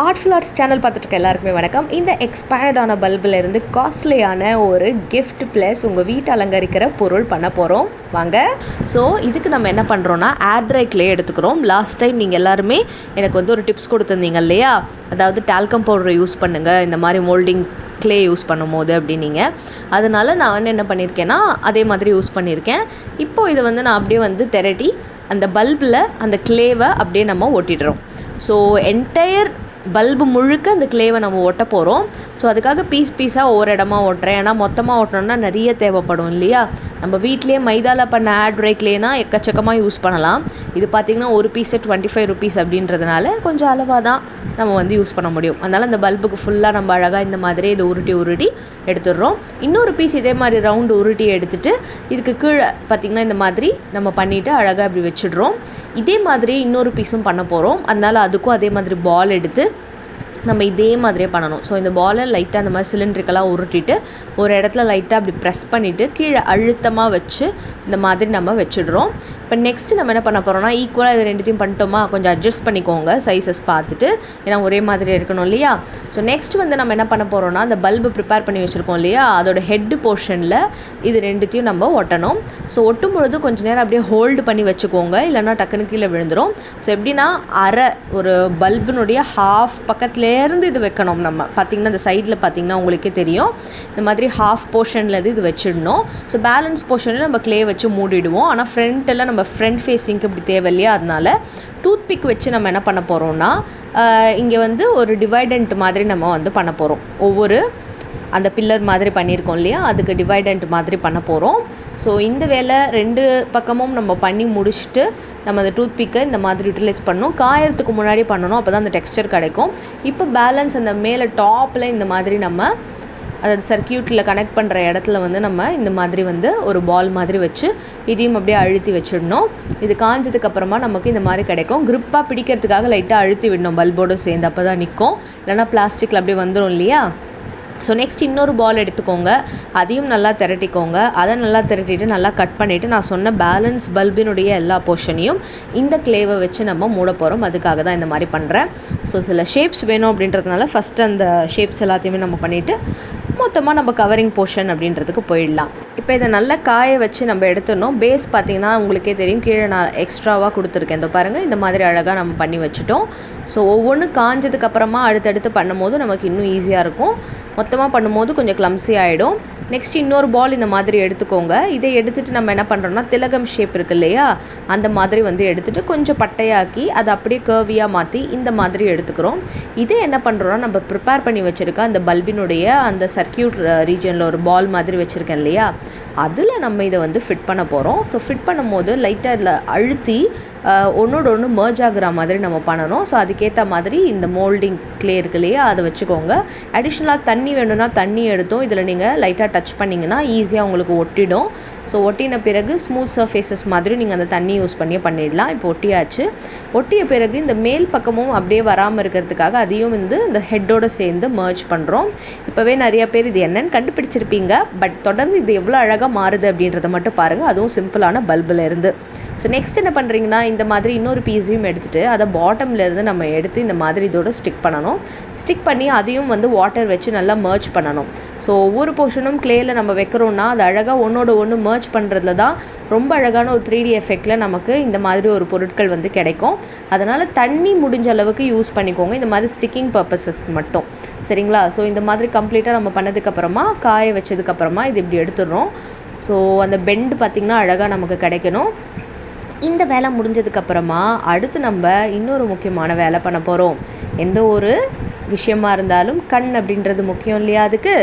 Artful arts channel பார்த்துட்டு இருக்க எல்லாருக்குமே வணக்கம். இந்த எக்ஸ்பயர்டான பல்பிலிருந்து காஸ்ட்லியான ஒரு கிஃப்ட் ப்ளஸ் உங்கள் வீட்டை அலங்கரிக்கிற பொருள் பண்ண போகிறோம் வாங்க. ஸோ இதுக்கு நம்ம என்ன பண்ணுறோன்னா ட்ரை க்ளே எடுத்துக்கிறோம். லாஸ்ட் டைம் நீங்கள் எல்லாருமே எனக்கு வந்து ஒரு டிப்ஸ் கொடுத்துருந்தீங்க இல்லையா, அதாவது டால்கம் பவுடரை யூஸ் பண்ணுங்கள் இந்த மாதிரி மோல்டிங் க்ளே யூஸ் பண்ணும் போது அப்படின்னீங்க. அதனால் நான் வந்து என்ன பண்ணியிருக்கேன்னா அதே மாதிரி யூஸ் பண்ணியிருக்கேன். இப்போது இதை வந்து நான் அப்படியே வந்து திரட்டி அந்த பல்பில் அந்த க்ளேவை அப்படியே நம்ம ஒட்டிடுறோம். ஸோ என்டையர் பல்பு முழுக்க அந்த க்ளேவை நம்ம ஒட்ட போகிறோம். ஸோ அதுக்காக பீஸாக ஒவ்வொரு இடமா ஒட்டுறேன். ஏன்னா மொத்தமாக ஒட்டணும்னா நிறைய தேவைப்படும் இல்லையா. நம்ம வீட்லேயே மைதாவில் பண்ண ட்ரை க்ளேனா எக்கச்சக்கமாக யூஸ் பண்ணலாம். இது பார்த்திங்கன்னா ஒரு பீஸு 25 rupees அப்படின்றதுனால கொஞ்சம் அளவாக தான் நம்ம வந்து யூஸ் பண்ண முடியும். அதனால் அந்த பல்புக்கு ஃபுல்லாக நம்ம அழகாக இந்த மாதிரி இதை உருட்டி எடுத்துடுறோம். இன்னொரு பீஸ் இதே மாதிரி ரவுண்டு உருட்டி எடுத்துகிட்டு இதுக்கு கீழே பார்த்திங்கன்னா இந்த மாதிரி நம்ம பண்ணிவிட்டு அழகாக இப்படி வச்சிடுறோம். இதே மாதிரி இன்னொரு பீஸும் பண்ண போகிறோம். அதனால் அதுக்கும் அதே மாதிரி பால் எடுத்து நம்ம இதே மாதிரியே பண்ணணும். ஸோ இந்த பாலை லைட்டாக அந்த மாதிரி சிலிண்ட்ரிக்கலாக உருட்டிட்டு ஒரு இடத்துல லைட்டாக அப்படி ப்ரெஸ் பண்ணிவிட்டு கீழே அழுத்தமாக வச்சு இந்த மாதிரி நம்ம வச்சிடுறோம். இப்போ நெக்ஸ்ட்டு நம்ம என்ன பண்ண போகிறோம்னா ஈக்குவலாக இது ரெண்டுத்தையும் பண்ணிட்டோமா, கொஞ்சம் அட்ஜஸ்ட் பண்ணிக்கோங்க சைஸஸ் பார்த்துட்டு, ஏன்னா ஒரே மாதிரி இருக்கணும் இல்லையா. ஸோ நெக்ஸ்ட் வந்து நம்ம என்ன பண்ண போகிறோம்னா அந்த பல்பு ப்ரிப்பேர் பண்ணி வச்சுருக்கோம் இல்லையா, அதோட ஹெட்டு போர்ஷனில் இது ரெண்டுத்தையும் நம்ம ஒட்டணும். ஸோ ஒட்டும் பொழுது கொஞ்சம் நேரம் அப்படியே ஹோல்டு பண்ணி வச்சுக்கோங்க, இல்லைனா டக்குன்னு கீழே விழுந்துடும். ஸோ எப்படின்னா ஒரு பல்பினுடைய ஹாஃப் பக்கத்துலேருந்து இது வைக்கணும். நம்ம பார்த்திங்கன்னா இந்த சைடில் பார்த்திங்கன்னா உங்களுக்கே தெரியும், இந்த மாதிரி ஹாஃப் போர்ஷனில் இது வச்சிடணும். ஸோ பேலன்ஸ் போர்ஷனில் நம்ம க்ளே வச்சு மூடிடுவோம். ஆனால் ஃப்ரண்ட்டில் நம்ம ஃப்ரண்ட் ஃபேஸிங்க்கு இப்படி தேவை இல்லையா, அதனால் டூத் பிக் வச்சு நம்ம என்ன பண்ண போகிறோம்னா இங்கே வந்து ஒரு டிவைடண்ட் மாதிரி நம்ம வந்து பண்ண போகிறோம். ஒவ்வொரு அந்த பில்லர் மாதிரி பண்ணியிருக்கோம் இல்லையா, அதுக்கு டிவைடண்ட் மாதிரி பண்ண போகிறோம். ஸோ இந்த வேலை ரெண்டு பக்கமும் நம்ம பண்ணி முடிச்சுட்டு நம்ம அந்த டூத் பிக்கை இந்த மாதிரி யூட்டிலைஸ் பண்ணணும். காயறதுக்கு முன்னாடி பண்ணணும், அப்போ தான் அந்த டெக்ஸ்சர் கிடைக்கும். இப்போ பேலன்ஸ் அந்த மேலே டாப்பில் இந்த மாதிரி நம்ம அதாவது சர்க்கியூட்டில் கனெக்ட் பண்ணுற இடத்துல வந்து நம்ம இந்த மாதிரி வந்து ஒரு பால் மாதிரி வச்சு இதையும் அப்படியே அழுத்தி வச்சிடணும். இது காஞ்சதுக்கப்புறமா நமக்கு இந்த மாதிரி கிடைக்கும். க்ரிப்பாக பிடிக்கிறதுக்காக லைட்டாக அழுத்தி விடணும் பல்போடு சேர்ந்து, அப்போ தான் நிற்கும். இல்லைனா பிளாஸ்டிக்கில் அப்படியே வந்துடும் இல்லையா. ஸோ நெக்ஸ்ட் இன்னொரு பால் எடுத்துக்கோங்க, அதையும் நல்லா திரட்டிக்கோங்க. அதை நல்லா திரட்டிட்டு நல்லா கட் பண்ணிவிட்டு நான் சொன்ன பேலன்ஸ் பல்பினுடைய எல்லா போர்ஷனையும் இந்த க்ளேவை வச்சு நம்ம மூட போகிறோம். அதுக்காக தான் இந்த மாதிரி பண்ணுறேன். ஸோ சில ஷேப்ஸ் வேணும் அப்படின்றதுனால ஃபஸ்ட்டு அந்த ஷேப்ஸ் எல்லாத்தையுமே நம்ம பண்ணிவிட்டு மொத்தமாக நம்ம கவரிங் போர்ஷன் அப்படின்றதுக்கு போயிடலாம். இப்போ இதை நல்லா காய வச்சு நம்ம எடுத்துடணும். பேஸ் பார்த்திங்கன்னா உங்களுக்கே தெரியும், கீழே நான் எக்ஸ்ட்ராவாக கொடுத்துருக்கேன். இந்த பாருங்கள், இந்த மாதிரி அழகாக நம்ம பண்ணி வச்சுட்டோம். ஸோ ஒவ்வொன்று காஞ்சதுக்கப்புறமா அடுத்தடுத்து பண்ணும்போது நமக்கு இன்னும் ஈஸியாக இருக்கும். மொத்தமாக பண்ணும்போது கொஞ்சம் கிளம்ஸி ஆகிடும். நெக்ஸ்ட் இன்னொரு பால் இந்த மாதிரி எடுத்துக்கோங்க. இதை எடுத்துகிட்டு நம்ம என்ன பண்ணுறோம்னா திலகம் ஷேப் இருக்குது இல்லையா, அந்த மாதிரி வந்து எடுத்துகிட்டு கொஞ்சம் பட்டையாக்கி அதை அப்படியே கர்வியாக மாற்றி இந்த மாதிரி எடுத்துக்கிறோம். இதே என்ன பண்ணுறோன்னா நம்ம ப்ரிப்பேர் பண்ணி வச்சுருக்க அந்த பல்பினுடைய அந்த சர்க்கியூட் ரீஜனில் ஒரு பால் மாதிரி வச்சுருக்கேன் இல்லையா, அதில் நம்ம இதை வந்து ஃபிட் பண்ண போகிறோம். ஸோ ஃபிட் பண்ணும்போது லைட்டாக இதில் அழுத்தி ஒன்றோட ஒன்று மர்ஜ் ஆகிற மாதிரி நம்ம பண்ணணும். ஸோ அதுக்கேற்ற மாதிரி இந்த மோல்டிங் க்ளே இருக்கு இல்லையா, அதை வச்சுக்கோங்க. அடிஷ்னலாக தண்ணி வேணும்னா தண்ணி எடுத்தோம் இதில் நீங்கள் லைட்டாக டச் பண்ணிங்கன்னா ஈஸியாக உங்களுக்கு ஒட்டிடும். ஸோ ஒட்டின பிறகு ஸ்மூத் சர்ஃபேஸஸ் மாதிரி நீங்கள் அந்த தண்ணி யூஸ் பண்ணிடலாம். இப்போ ஒட்டியாச்சு. ஒட்டிய பிறகு இந்த மேல் பக்கமும் அப்படியே வராமல் இருக்கிறதுக்காக அதையும் வந்து இந்த ஹெட்டோடு சேர்ந்து மர்ஜ் பண்ணுறோம். இப்போவே நிறைய பேர் இது என்னன்னு கண்டுபிடிச்சிருப்பீங்க. பட் தொடர்ந்து இது எவ்வளோ அழகாக மாறுது அப்படின்றத மட்டும் பாருங்கள், அதுவும் சிம்பிளான பல்பில் இருந்து. ஸோ நெக்ஸ்ட் என்ன பண்ணுறீங்கன்னா இந்த மாதிரி இன்னொரு பீஸையும் எடுத்துகிட்டு அதை பாட்டம்லேருந்து நம்ம எடுத்து இந்த மாதிரி இதோட ஸ்டிக் பண்ணணும். ஸ்டிக் பண்ணி அதையும் வந்து வாட்டர் வச்சு நல்லா மர்ஜ் பண்ணணும். ஸோ ஒவ்வொரு போர்ஷனும் க்ளேயில் நம்ம வைக்கிறோன்னா அது அழகாக ஒன்றோட ஒன்று மர்ஜ் பண்ணுறதுல தான் ரொம்ப அழகான ஒரு 3D எஃபெக்டில் நமக்கு இந்த மாதிரி ஒரு பொருட்கள் வந்து கிடைக்கும். அதனால் தண்ணி முடிஞ்ச அளவுக்கு யூஸ் பண்ணிக்கோங்க, இந்த மாதிரி ஸ்டிக்கிங் பர்பஸஸ் மட்டும், சரிங்களா. ஸோ இந்த மாதிரி கம்ப்ளீட்டாக நம்ம பண்ணதுக்கப்புறமா காய வச்சதுக்கப்புறமா இது இப்படி எடுத்துடுறோம். ஸோ அந்த பெண்டு பார்த்திங்கன்னா அழகாக நமக்கு கிடைக்கணும். இந்த வேலை முடிஞ்சதுக்கப்புறமா அடுத்து நம்ம இன்னொரு முக்கியமான வேலை பண்ண போகிறோம். எந்த ஒரு விஷயமா இருந்தாலும் கண் அப்படின்றது முக்கியம் இல்லையா,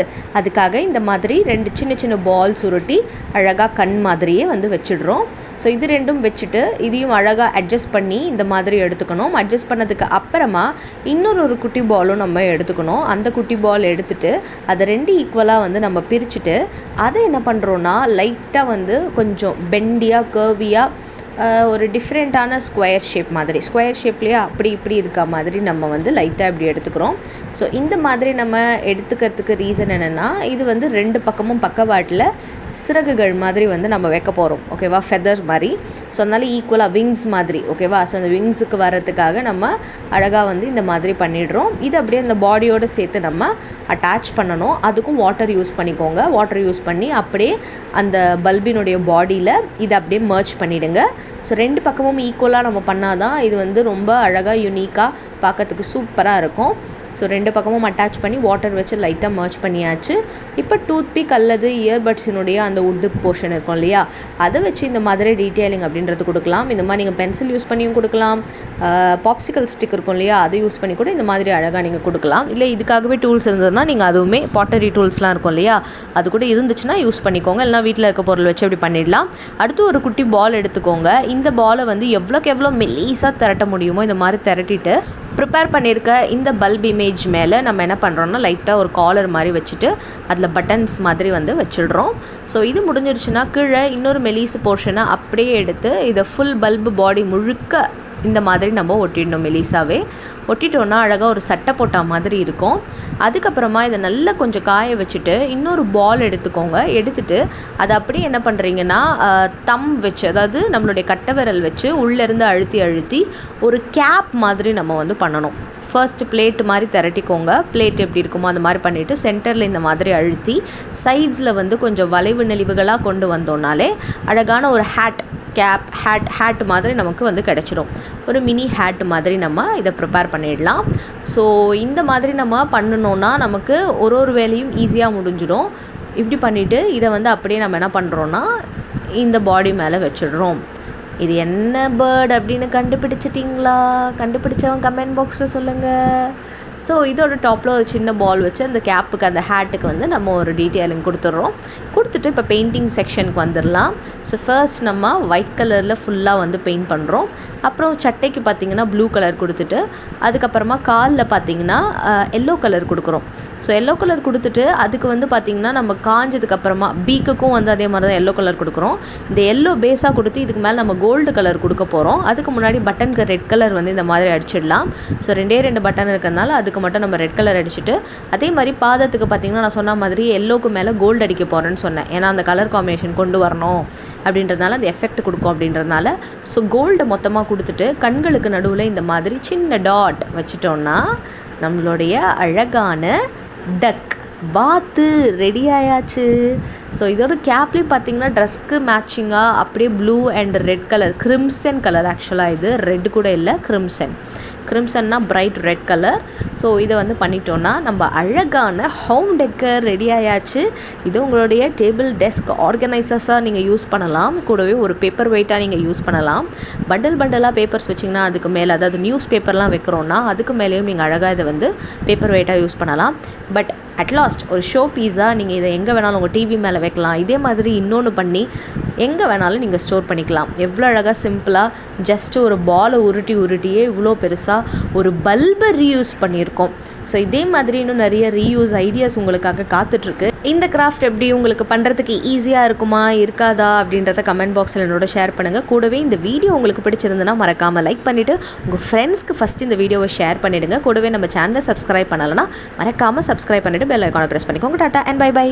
அதுக்காக இந்த மாதிரி 2 சின்ன சின்ன பால்ஸ் உருட்டி அழகாக கண் மாதிரியே வந்து வச்சிடுறோம். ஸோ இது ரெண்டும் வச்சுட்டு இதையும் அழகாக அட்ஜஸ்ட் பண்ணி இந்த மாதிரி எடுத்துக்கணும். அட்ஜஸ்ட் பண்ணதுக்கு அப்புறமா இன்னொரு குட்டி பாலும் நம்ம எடுத்துக்கணும். அந்த குட்டி பால் எடுத்துகிட்டு அதை 2 ஈக்குவலாக வந்து நம்ம பிரிச்சுட்டு அதை என்ன பண்ணுறோன்னா லைட்டாக வந்து கொஞ்சம் பெண்டியாக கர்வியாக ஒரு டிஃப்ரெண்ட்டான ஸ்கொயர் ஷேப் மாதிரி, ஸ்கொயர் ஷேப்லேயே அப்படி இப்படி இருக்க மாதிரி நம்ம வந்து லைட்டாக இப்படி எடுத்துக்கிறோம். ஸோ இந்த மாதிரி நம்ம எடுத்துக்கிறதுக்கு ரீசன் என்னென்னா, இது வந்து 2 பக்கமும் பக்கவாட்டில் சிறகுகள் மாதிரி வந்து நம்ம வைக்க போகிறோம். ஓகேவா, ஃபெதர் மாதிரி. ஸோ அதனால் ஈக்குவலாக விங்ஸ் மாதிரி. ஓகேவா, ஸோ அந்த விங்ஸுக்கு வர்றதுக்காக நம்ம அழகாக வந்து இந்த மாதிரி பண்ணிடுறோம். இது அப்படியே அந்த பாடியோடு சேர்த்து நம்ம அட்டாச் பண்ணணும். அதுக்கும் வாட்டர் யூஸ் பண்ணிக்கோங்க. வாட்டர் யூஸ் பண்ணி அப்படியே அந்த பல்பினுடைய பாடியில் இதை அப்படியே மர்ச் பண்ணிவிடுங்க. ஸோ 2 பக்கமும் ஈக்குவலாக நம்ம பண்ணால் தான் இது வந்து ரொம்ப அழகாக யூனிக்காக பார்க்கறதுக்கு சூப்பராக இருக்கும். ஸோ 2 பக்கமும் அட்டாச் பண்ணி வாட்டர் வச்சு லைட்டாக மர்ச் பண்ணியாச்சு. இப்போ டூத்பிக் அல்லது இயர்பட்ஸினுடைய அந்த உட்டு போர்ஷன் இருக்கும் இல்லையா, அதை வச்சு இந்த மாதிரி டீட்டெயிலிங் அப்படின்றது கொடுக்கலாம். இந்த மாதிரி நீங்கள் பென்சில் யூஸ் பண்ணியும் கொடுக்கலாம். பாப்சிக்கல் ஸ்டிக் இருக்கும் இல்லையா, அதை யூஸ் பண்ணி கூட இந்த மாதிரி அழகாக நீங்கள் கொடுக்கலாம். இல்லை இதுக்காகவே டூல்ஸ் இருந்ததுன்னா நீங்கள் அதுவுமே பாட்டரி டூல்ஸ்லாம் இருக்கும் இல்லையா, அது கூட இருந்துச்சுன்னா யூஸ் பண்ணிக்கோங்க. இல்லைனா வீட்டில் இருக்க பொருள் வச்சு அப்படி பண்ணிடலாம். அடுத்து ஒரு குட்டி பால் எடுத்துக்கோங்க. இந்த பாலை வந்து எவ்வளோக்கு எவ்வளோ மெல்லிஸாக திரட்ட முடியுமோ இந்த மாதிரி திரட்டிட்டு ப்ரிப்பேர் பண்ணியிருக்க இந்த பல்ப் இமேஜ் மேலே நம்ம என்ன பண்ணுறோன்னா லைட்டாக ஒரு காலர் மாதிரி வச்சுட்டு அதில் பட்டன்ஸ் மாதிரி வந்து வச்சிடுறோம். ஸோ இது முடிஞ்சிடுச்சுன்னா கீழே இன்னொரு மெலிசு போர்ஷனை அப்படியே எடுத்து இதை ஃபுல் பல்பு பாடி முழுக்க இந்த மாதிரி நம்ம ஒட்டிடணும். மெலிசாவே ஒட்டிட்டோன்னா அழகாக ஒரு சட்டை போட்ட மாதிரி இருக்கும். அதுக்கப்புறமா இதை நல்லா கொஞ்சம் காய வச்சுட்டு இன்னொரு பால் எடுத்துக்கோங்க. எடுத்துகிட்டு அதை அப்படியே என்ன பண்ணுறீங்கன்னா தம் வச்சு, அதாவது நம்மளுடைய கட்டை விரல் வச்சு உள்ளேருந்து அழுத்தி அழுத்தி ஒரு கேப் மாதிரி நம்ம வந்து பண்ணணும். ஃபர்ஸ்ட் பிளேட் மாதிரி திரட்டிக்கோங்க. பிளேட் எப்படி இருக்குமோ அந்த மாதிரி பண்ணிவிட்டு சென்டரில் இந்த மாதிரி அழுத்தி சைட்ஸில் வந்து கொஞ்சம் வளைவு நெளிவுகளாக கொண்டு வந்தோம்னாலே அழகான ஒரு ஹேட் மாதிரி நமக்கு வந்து கிடச்சிடும். ஒரு மினி ஹேட் மாதிரி நம்ம இதை ப்ரிப்பேர் பண்ணிடலாம். ஸோ இந்த மாதிரி நம்ம பண்ணணுன்னா நமக்கு ஒரு வேலையும் ஈஸியாக முடிஞ்சிடும். இப்படி பண்ணிவிட்டு இதை வந்து அப்படியே நம்ம என்ன பண்ணுறோன்னா இந்த பாடி மேலே வச்சிடுறோம். இது என்ன பேர்ட் அப்படின்னு கண்டுபிடிச்சிட்டிங்களா? கண்டுபிடிச்சவங்க கமெண்ட் பாக்ஸில் சொல்லுங்கள். ஸோ இதோட டாப்பில் ஒரு சின்ன பால் வச்சு அந்த கேப்புக்கு அந்த ஹேட்டுக்கு வந்து நம்ம ஒரு டீட்டெயிலிங் கொடுத்துட்றோம். கொடுத்துட்டு இப்போ பெயிண்டிங் செக்ஷனுக்கு வந்துடலாம். ஸோ ஃபர்ஸ்ட் நம்ம ஒயிட் கலரில் ஃபுல்லாக வந்து பெயிண்ட் பண்ணுறோம். அப்புறம் சட்டைக்கு பார்த்திங்கன்னா ப்ளூ கலர் கொடுத்துட்டு அதுக்கப்புறமா காலில் பார்த்திங்கன்னா எல்லோ கலர் கொடுக்குறோம். ஸோ எல்லோ கலர் கொடுத்துட்டு அதுக்கு வந்து பார்த்திங்கன்னா நம்ம காஞ்சதுக்கப்புறமா பீக்குக்கும் வந்து அதே மாதிரி தான் எல்லோ கலர் கொடுக்குறோம். இந்த எல்லோ பேஸாக கொடுத்து இதுக்கு மேலே நம்ம கோல்டு கலர் கொடுக்க போகிறோம். அதுக்கு முன்னாடி பட்டனுக்கு ரெட் கலர் வந்து இந்த மாதிரி அடிச்சிடலாம். ஸோ 2 பட்டன் இருக்கிறதுனால அதுக்கு மட்டும் நம்ம ரெட் கலர் அடிச்சுட்டு அதே மாதிரி பாதத்துக்கு பார்த்திங்கன்னா நான் சொன்ன மாதிரி எல்லோக்கு மேலே கோல்டு அடிக்க போகிறேன்னு சொன்னேன். ஏன்னா அந்த கலர் காம்பினேஷன் கொண்டு வரணும் அப்படின்றதுனால அந்த எஃபெக்ட் கொடுக்கும் அப்படின்றதுனால. ஸோ கோல்டு மொத்தமாக கொடுத்துட்டு கண்களுக்கு நடுவில் இந்த மாதிரி சின்ன டாட் வச்சுட்டோன்னா நம்மளுடைய அழகான டக் பாத்து ரெடி ஆயாச்சு. ஸோ இதோட கேப்லேயும் பார்த்திங்கன்னா ட்ரெஸ்க்கு மேட்சிங்காக அப்படியே blue and red colour, crimson colour, ஆக்சுவலாக இது ரெட் கூட இல்லை, கிரிம்சன்னா பிரைட் ரெட் கலர். ஸோ இதை வந்து பண்ணிட்டோன்னா நம்ம அழகான ஹோம் டெக்கர் ரெடி ஆயாச்சு. இது உங்களுடைய டேபிள் டெஸ்க் ஆர்கனைசர்ஸாக நீங்கள் யூஸ் பண்ணலாம். கூடவே ஒரு பேப்பர் வெயிட்டாக நீங்கள் யூஸ் பண்ணலாம். பண்டலாக பேப்பர்ஸ் வச்சிங்கன்னா அதுக்கு மேலே, அதாவது நியூஸ் பேப்பர்லாம் வைக்கிறோன்னா அதுக்கு மேலேயும் நீங்கள் அழகாக இதை வந்து பேப்பர் வெயிட்டாக யூஸ் பண்ணலாம். பட் அட்லாஸ்ட் ஒரு ஷோ பீஸாக நீங்கள் இதை எங்கே வேணாலும் உங்கள் டிவி மேலே வைக்கலாம். இதே மாதிரி இன்னொன்று பண்ணி எங்கே வேணாலும் நீங்கள் ஸ்டோர் பண்ணிக்கலாம். எவ்வளோ அழகாக சிம்பிளாக ஜஸ்ட்டு ஒரு பாலை உருட்டியே இவ்வளோ பெருசாக ஒரு பல்பை ரீயூஸ் பண்ணியிருக்கோம். ஸோ இதே மாதிரி இன்னும் நிறைய ரீயூஸ் ஐடியாஸ் உங்களுக்காக காத்துட்ருக்கு. இந்த கிராஃப்ட் எப்படி உங்களுக்கு பண்ணுறதுக்கு ஈஸியாக இருக்குமா இருக்காதா அப்படின்றத கமெண்ட் பாக்ஸில் என்னோட ஷேர் பண்ணுங்கள். கூடவே இந்த வீடியோ உங்களுக்கு பிடிச்சிருந்துன்னா மறக்காமல் லைக் பண்ணிவிட்டு உங்கள் ஃப்ரெண்ட்ஸ்க்கு ஃபஸ்ட்டு இந்த வீடியோவை ஷேர் பண்ணிவிடுங்க. கூடவே நம்ம சேனலை சப்ஸ்கிரைப் பண்ணலைன்னா மறக்காமல் சப்ஸ்கிரைப் பண்ணிவிட்டு பெல் ஐக்கானை ப்ரெஸ் பண்ணிக்கோங்க. Tata and by.